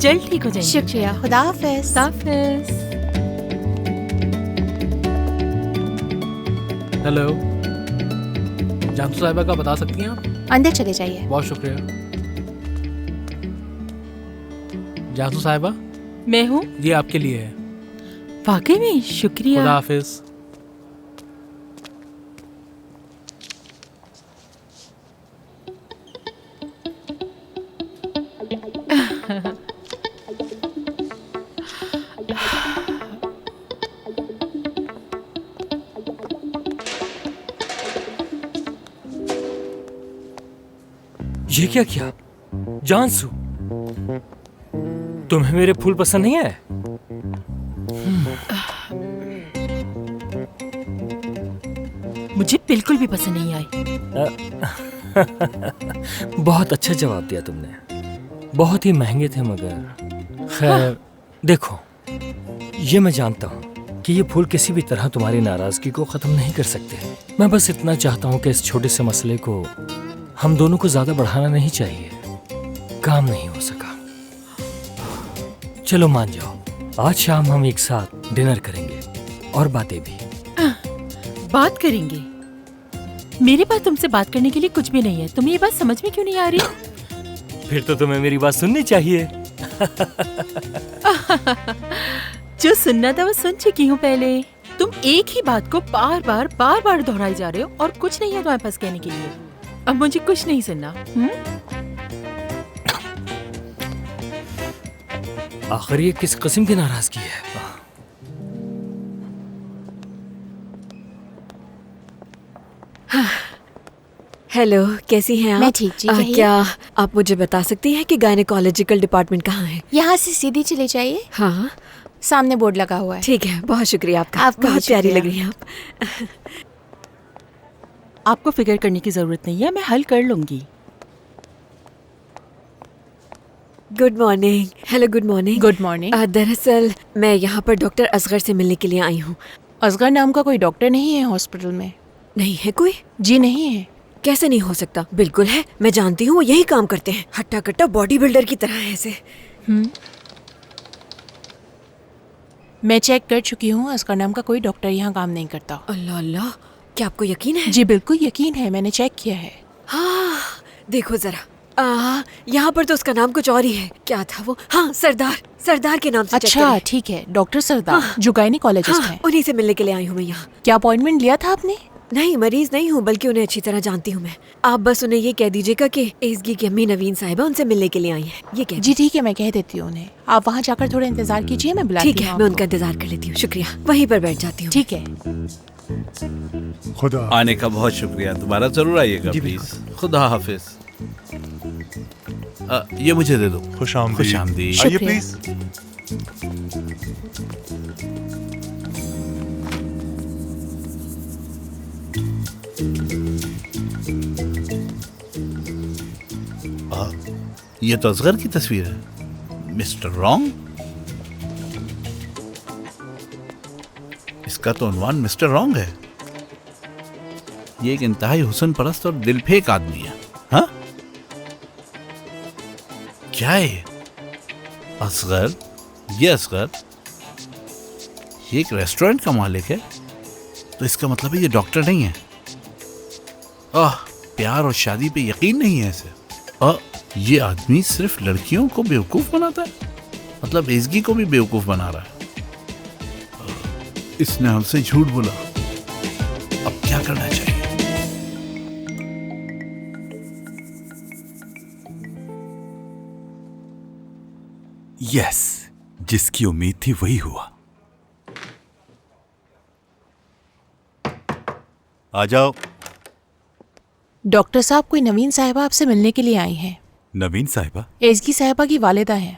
जल्द ठीक हो जाएंगे। शुक्रिया, खुदा हाफिज। हाफिज। हेलो, जानसू साहिबा का बता सकती हैं आप? अंदर चले जाइए। बहुत शुक्रिया। जानसू साहिबा, मैं हूँ। ये आपके लिए है। वाकई में शुक्रिया। खुदा हाफिज। ये क्या किया जानसू? तुम्हें मेरे फूल पसंद नहीं आए? मुझे बिल्कुल भी पसंद नहीं आई। बहुत अच्छा जवाब दिया तुमने। बहुत ही महंगे थे मगर खैर देखो, ये मैं जानता हूँ कि ये फूल किसी भी तरह तुम्हारी नाराजगी को खत्म नहीं कर सकते। मैं बस इतना चाहता हूँ कि इस छोटे से मसले को हम दोनों को ज्यादा बढ़ाना नहीं चाहिए। काम नहीं हो सका, चलो मान जाओ, आज शाम हम एक साथ डिनर करेंगे और बातें भी। बात करेंगे? मेरे पास तुमसे बात करने के लिए कुछ भी नहीं है। तुम्हें ये बात समझ में क्यों नहीं आ रही? फिर तो तुम्हें मेरी बात सुननी चाहिए। जो सुनना था वो सुन चुकी हूँ पहले। तुम एक ही बात को बार बार दोहराई जा रहे हो और कुछ नहीं है तुम्हारे पास कहने के लिए। अब मुझे कुछ नहीं सुनना। आखिर ये किस किस्म की नाराजगी है? हेलो, कैसी हैं आप? मैं ठीक जी, कहिए। क्या आप मुझे बता सकती हैं कि गायनेकोलॉजिकल डिपार्टमेंट कहाँ है? यहाँ से सीधी चले जाइए, हाँ सामने बोर्ड लगा हुआ है। ठीक है, बहुत शुक्रिया आपका। आपका भी बहुत प्यारी शुक्रिया। लग रही हैं आप। आपको फिक्र करने की जरूरत नहीं है, मैं हल कर लूंगी। Good morning. Hello, good morning. Good morning. दरअसल मैं यहाँ पर डॉक्टर असगर से मिलने के लिए आई हूँ। असगर नाम का कोई डॉक्टर नहीं है हॉस्पिटल में? नहीं है कोई? जी नहीं है। कैसे नहीं हो सकता? बिल्कुल है, मैं जानती हूँ, वो यही काम करते हैं। हट्टा कट्टा बॉडी बिल्डर की तरह है ऐसे। मैं चेक कर चुकी हूँ, असगर नाम का कोई डॉक्टर यहाँ काम नहीं करता। अल्लाह अल्लाह, क्या आपको यकीन है? जी बिल्कुल यकीन है, मैंने चेक किया है। हाँ, देखो जरा, यहाँ पर तो उसका नाम कुछ और ही है। क्या था वो? हाँ, सरदार के नाम से चेक अच्छा करें। ठीक है, डॉक्टर सरदार जो गायनेकोलॉजिस्ट हाँ, हैं। उन्हीं से मिलने के लिए आई हूँ मैं यहाँ। क्या अपॉइंटमेंट लिया था आपने? नहीं, मरीज नहीं हूँ, बल्कि उन्हें अच्छी तरह जानती हूँ मैं। आप बस उन्हें ये कह दीजिएगा कि एसगी की अम्मी नवीन साहिबा उनसे मिलने के लिए आई है। ये कह जी ठीक है, मैं कह देती हूँ उन्हें। आप वहाँ जाकर थोड़ा इंतजार कीजिए, मैं बुलाती हूँ। ठीक है, मैं उनका इंतजार कर लेती हूँ। शुक्रिया, वहीं पर बैठ जाती हूँ। ठीक है। खुदा आने का बहुत शुक्रिया। दोबारा जरूर आइएगा प्लीज। खुदा हाफिज। ये मुझे दे दो। खुशामदीद। खुशामदीद। आइए शुक्रिया। प्लीज। ये तो असगर की तस्वीर है। Mister wrong. इसका तो उन्वान मिस्टर रॉन्ग है। ये एक इंतहाई हुस्न परस्त और दिलफेक आदमी है। हाँ, क्या है ये? असगर, ये असगर, ये एक रेस्टोरेंट का मालिक है, तो इसका मतलब है ये डॉक्टर नहीं है। प्यार और शादी पे यकीन नहीं है इसे। ये आदमी सिर्फ लड़कियों को बेवकूफ बनाता है, मतलब एसगी को भी बेवकूफ बना रहा है। इसने हमसे झूठ बोला, अब क्या करना चाहिए? यस, जिसकी उम्मीद थी वही हुआ। आ जाओ। डॉक्टर साहब, कोई नवीन साहिबा आपसे मिलने के लिए आई हैं। नवीन साहिबा? एसगी साहिबा की वालिदा हैं।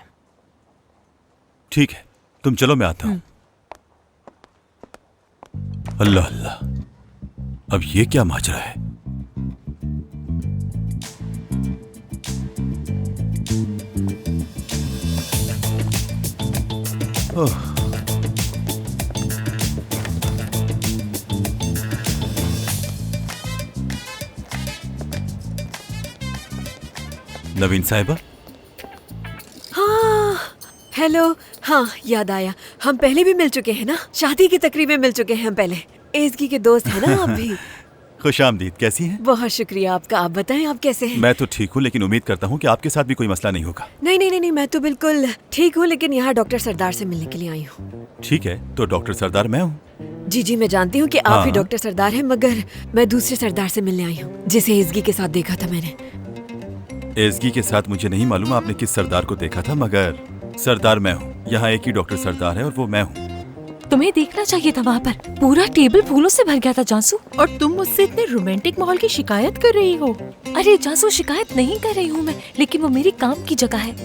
ठीक है, तुम चलो, मैं आता हूं। अल्लाह अल्लाह, अब ये क्या माजरा है? ओह, नवीन साहिबा? हाँ, हेलो। हाँ याद आया, हम पहले भी मिल चुके हैं ना, शादी की तकरीब में मिल चुके हैं हम पहले। एज़गी के दोस्त है ना आप भी। खुश आमदीद, कैसी हैं? बहुत शुक्रिया आपका। आप बताएं आप कैसे हैं? मैं तो ठीक हूँ, लेकिन उम्मीद करता हूँ कि आपके साथ भी कोई मसला नहीं होगा। नहीं, मैं तो बिल्कुल ठीक हूँ, लेकिन यहाँ डॉक्टर सरदार से मिलने के लिए आई हूँ। ठीक है, तो डॉक्टर सरदार मैं हूँ। जी मैं जानती हूँ कि आप ही हाँ। डॉक्टर सरदार हैं, मगर मैं दूसरे सरदार से मिलने आई हूँ जिसे एज़गी के साथ देखा था मैंने। एज़गी के साथ मुझे नहीं मालूम आपने किस सरदार को देखा था, मगर सरदार मैं हूँ। यहाँ एक ही डॉक्टर सरदार है और वो मैं हूँ। तुम्हें देखना चाहिए था, वहाँ पर पूरा टेबल फूलों से भर गया था जानसू। और तुम मुझसे इतने रोमांटिक माहौल की शिकायत कर रही हो? अरे जानसू, शिकायत नहीं कर रही हूँ मैं, लेकिन वो मेरी काम की जगह है।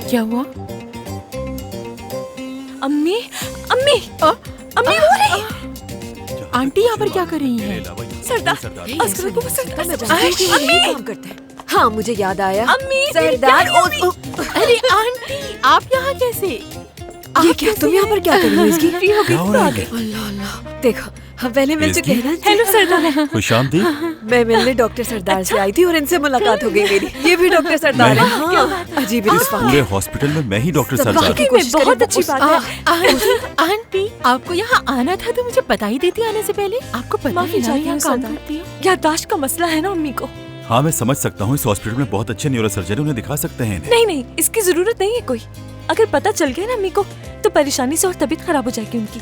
क्या हुआ? अम्मी, अम्मी, अम्मी हो रही। आंटी यहाँ पर क्या कर रही हैं? सरदार, असगर को वो सरदार मैं सरदार, जानती हूँ कि वो यही अम्मी! काम करते हैं। हाँ मुझे याद आया। अम्मी, मेरी सरदार प्यारी अरे आंटी, आप यहाँ कैसे? ये क्या, तुम यहाँ पर क्या कर रही हो इसकी? फ्री हो गई क्या हो तो रहा आ है? गई। अल्लाह अल्लाह, देखो हम पहले मिल चुके हैं ना। हेलो सरदार। खुश आमदीद। मैं मिलने डॉक्टर सरदार से आई थी और इनसे मुलाकात हो गई मेरी। ये भी डॉक्टर सरदार है। हाँ, अजीब इस इंसान। पूरे हॉस्पिटल में मैं ही डॉक्टर सब सरदार बाकी हूँ। कोशिश बहुत करें, अच्छी उस- बात है। आंटी, आपको यहाँ आना था तो मुझे बता ही देती आने से पहले। आपको पता माफी है ना चाहती यहाँ हूँ काम सरदार। करती है। याददाश्त का मसला है ना अम्मी को। हाँ मैं समझ सकता हूँ, इस हॉस्पिटल में बहुत अच्छे न्यूरो सर्जन उन्हें दिखा सकते हैं इन्हें। नहीं नहीं, इसकी जरूरत नहीं है कोई। अगर पता चल गया ना अम्मी को, तो परेशानी से और तबीयत खराब हो जाएगी उनकी।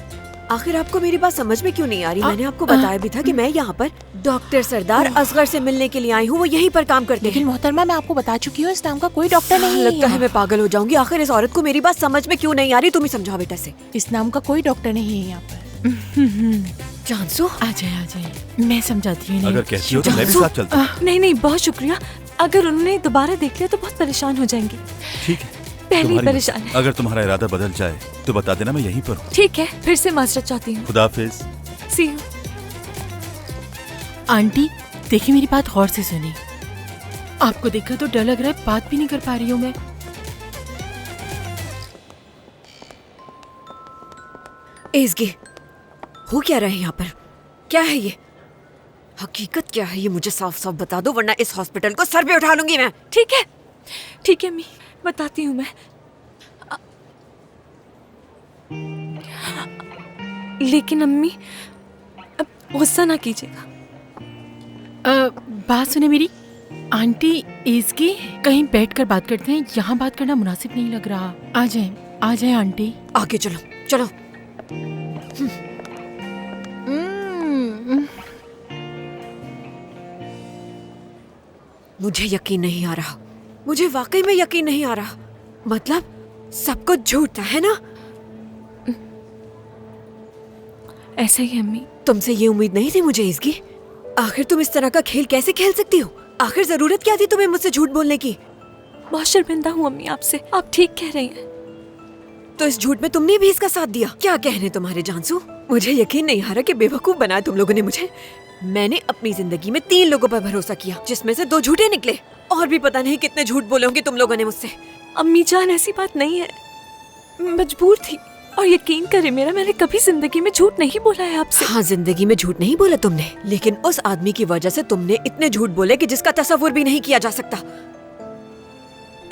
आखिर आपको मेरी बात समझ में क्यों नहीं आ रही? मैंने आपको बताया भी था कि मैं यहाँ पर डॉक्टर सरदार असगर से मिलने के लिए आई हूँ। वो यहीं पर काम करते लेकिन हैं। मोहतरमा, मैं आपको बता चुकी हूँ इस नाम का कोई डॉक्टर नहीं है लगता है यहाँ। मैं पागल हो जाऊंगी। आखिर इस औरत को मेरी बात समझ में क्यों नहीं आ रही? तुम ही समझाओ बेटा से। इस नाम का कोई डॉक्टर नहीं है यहाँ पर। जानसू, आ जाए, मैं समझाती हूँ। अगर कहती हो तो मैं भी साथ चलता हूँ। नहीं नहीं, बहुत शुक्रिया। अगर उन्होंने दोबारा देख लिया तो बहुत परेशान हो जाएंगे। ठीक है, पहले ही तुम्हारी परेशान मर्जी। है। अगर तुम्हारा इरादा बदल जाए तो बता देना, मैं यहीं पर हूँ। ठीक है, फिर से माजरत चाहती हूँ। खुदाफिज। सी यू। आंटी देखिए, मेरी बात गौर से सुनिए। आपको देखकर तो डर लग रहा है, बात भी नहीं कर पा रही हूँ मैं। एज़गी, हो क्या रहा है यहाँ पर? क्या है ये? हकीकत क्या है ये मुझे साफ साफ बता दो, वरना इस हॉस्पिटल को सर पे उठा लूंगी मैं। ठीक है अम्मी, बताती हूँ मैं। लेकिन अम्मी, अब गुस्सा ना कीजिएगा। बात सुने मेरी। आंटी एज़गी, कहीं बैठकर बात करते हैं, यहाँ बात करना मुनासिब नहीं लग रहा। आ जाए आंटी। आगे चलो चलो। मुझे यकीन नहीं आ रहा, मुझे वाकई में यकीन नहीं आ रहा। मतलब सब कुछ झूठ था, है ना? ऐसा ही है अम्मी। तुमसे ये उम्मीद नहीं थी मुझे एज़गी। आखिर तुम इस तरह का खेल कैसे खेल सकती हो? आखिर जरूरत क्या थी तुम्हें मुझसे झूठ बोलने की? बहुत शर्मिंदा हूँ अम्मी आपसे। आप ठीक कह रही हैं। तो इस झूठ में तुमने भी इसका साथ दिया? क्या कहने तुम्हारे जानसू? मुझे यकीन नहीं आ रहा कि बेवकूफ बनाया तुम लोगों ने मुझे। मैंने अपनी जिंदगी में 3 लोगों पर भरोसा किया, जिसमें से 2 झूठे निकले। और भी पता नहीं कितने झूठ बोले होंगे तुम लोगों ने मुझसे। अम्मी जान, ऐसी बात नहीं है, मजबूर थी। और यकीन करें मेरा, मैंने कभी जिंदगी में झूठ नहीं बोला है आपसे। हाँ, जिंदगी में झूठ नहीं बोला तुमने, लेकिन उस आदमी की वजह से तुमने इतने झूठ बोले कि जिसका तस्वुर भी नहीं किया जा सकता।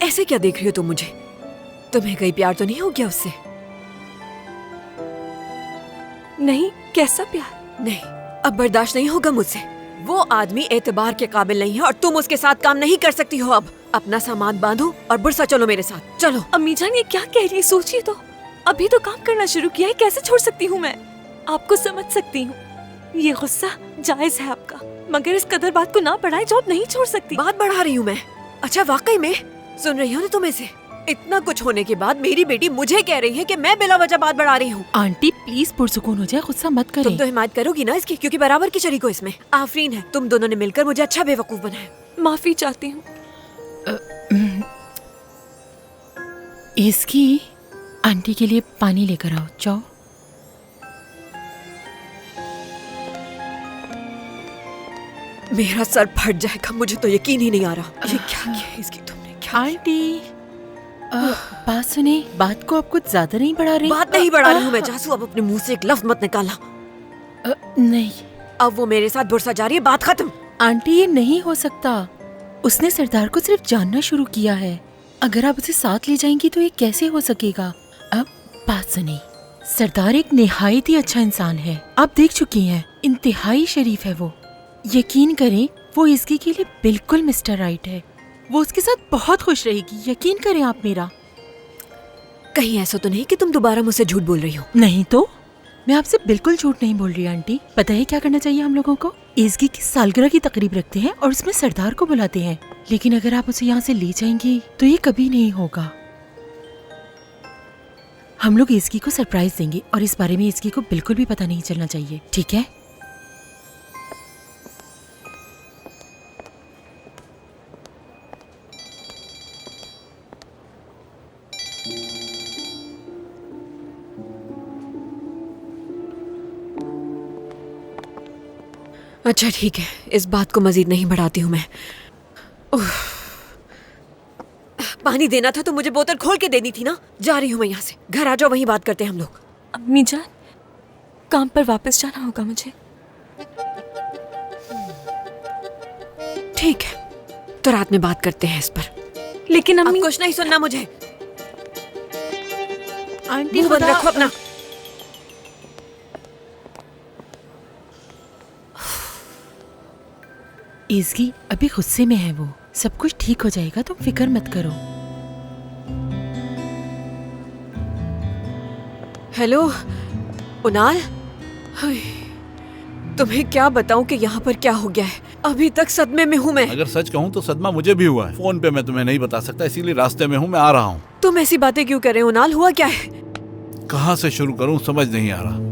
ऐसे क्या देख रही हो तुम मुझे? तुम्हें कहीं प्यार तो नहीं हो गया उससे? नहीं, कैसा प्यार? नहीं, अब बर्दाश्त नहीं होगा मुझसे। वो आदमी एतबार के काबिल नहीं है और तुम उसके साथ काम नहीं कर सकती हो। अब अपना सामान बांधो और बुरसा चलो मेरे साथ, चलो। अम्मी जान, ये क्या कह रही है? सोचिए तो, अभी तो काम करना शुरू किया है, कैसे छोड़ सकती हूँ मैं? आपको समझ सकती हूँ, ये गुस्सा जायज है आपका, मगर इस कदर बात को ना बढ़ाए जो आप नहीं छोड़ सकती। बात बढ़ा रही हूँ मैं? अच्छा, वाकई में सुन रही हो ना तुम इसे? इतना कुछ होने के बाद मेरी बेटी मुझे कह रही है कि मैं बिला वजह बात बढ़ा रही हूँ। आंटी प्लीज पुरसुकून हो जाए, गुस्सा मत तुम करें। तो हिमायत करोगी ना इसकी, क्योंकि बराबर की शरीक हो इसमें। आफरीन है, तुम दोनों ने मिलकर मुझे अच्छा बेवकूफ बनाया। माफी चाहती हूँ। इसकी आंटी के लिए पानी लेकर आओ, जाओ। मेरा सर फट जाएगा, मुझे तो यकीन ही नहीं आ रहा। ये क्या किया है इसकी तुमने? क्या आंटी बात सुने, बात को आप कुछ ज्यादा नहीं बढ़ा रही? बात नहीं बढ़ा रही हूँ मैं जासू। अब अपने मुंह से एक लफ्ज मत निकाला। नहीं अब वो मेरे साथ बुरसा जा रही है, बात खत्म। आंटी, ये नहीं हो सकता। उसने सरदार को सिर्फ जानना शुरू किया है। अगर आप उसे साथ ले जाएंगी तो ये कैसे हो सकेगा? अब बात सुनिए, सरदार एक निहायत ही अच्छा इंसान है, आप देख चुकी हैं, इंतहाई शरीफ है वो। यकीन करें वो इसकी के लिए बिल्कुल मिस्टर राइट है, वो उसके साथ बहुत खुश रहेगी, यकीन करें आप मेरा। कहीं ऐसा तो नहीं कि तुम दोबारा मुझसे झूठ बोल रही हो? नहीं तो मैं आपसे बिल्कुल झूठ नहीं बोल रही आंटी। पता है क्या करना चाहिए हम लोगों को? एज़गी की सालगिरह की तकरीब रखते हैं और उसमें सरदार को बुलाते हैं, लेकिन अगर आप उसे यहाँ से ले जाएंगी तो ये कभी नहीं होगा। हम लोग एज़गी को सरप्राइज देंगे और इस बारे में एज़गी को बिल्कुल भी पता नहीं चलना चाहिए, ठीक है? अच्छा ठीक है, इस बात को मजीद नहीं बढ़ाती हूँ मैं। उफ। पानी देना था तो मुझे बोतल खोल के देनी थी ना। जा रही हूँ मैं यहाँ से, घर आ जाओ, वहीं बात करते हैं हम लोग। अम्मी जान, काम पर वापस जाना होगा मुझे। ठीक है, तो रात में बात करते हैं इस पर। लेकिन अब अम्मी, कुछ नहीं सुनना मुझे। आंटी मुंह बंद रखो अपना। एज़गी अभी गुस्से में है वो, सब कुछ ठीक हो जाएगा, तुम फिक्र मत करो। हेलो उनाल, हाय, तुम्हें क्या बताऊं कि यहाँ पर क्या हो गया है। अभी तक सदमे में हूँ मैं। अगर सच कहूँ तो सदमा मुझे भी हुआ है। फोन पे मैं तुम्हें नहीं बता सकता, इसीलिए रास्ते में हूँ, मैं आ रहा हूँ। तुम ऐसी बातें क्यों कर रहे हो उनाल? हुआ क्या है? कहाँ से शुरू करूँ समझ नहीं आ रहा।